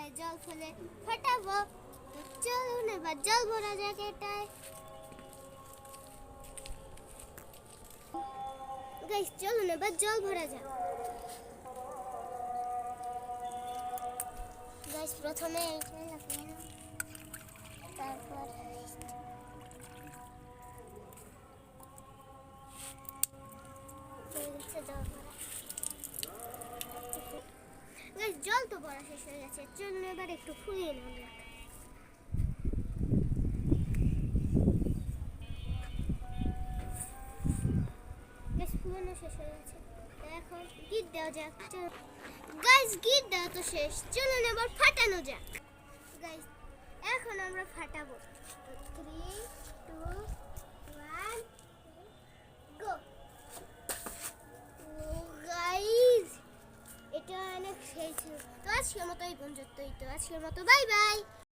এটায় জল ফেলে ফাটাবো। তো চলুন এবার জল ভরা যাক এটায়। গাইস চলুন এবার জল ভরা যাক। গাইস প্রথমে এইটা লাগিয়ে নাও, তারপর গাইস জল তো ভরা শেষ হয়ে গেছে, চলুন এবার একটু ফুলিয়ে নেওয়া যাক। গাইস ফুলানো শেষ হয়ে গেছে, তো এখন গিট দেওয়া যাক। গাইস গিট দেওয়া তো শেষ, চলুন এবার ফাটানো যাক। গাইস এখন আমরা ফাটাবো। 3 2 1 গো। গাইস এটা অনেক সেই ছিল। তো আজকের মতো এই পর্যন্তই। তো আজকের মতো বাই বাই।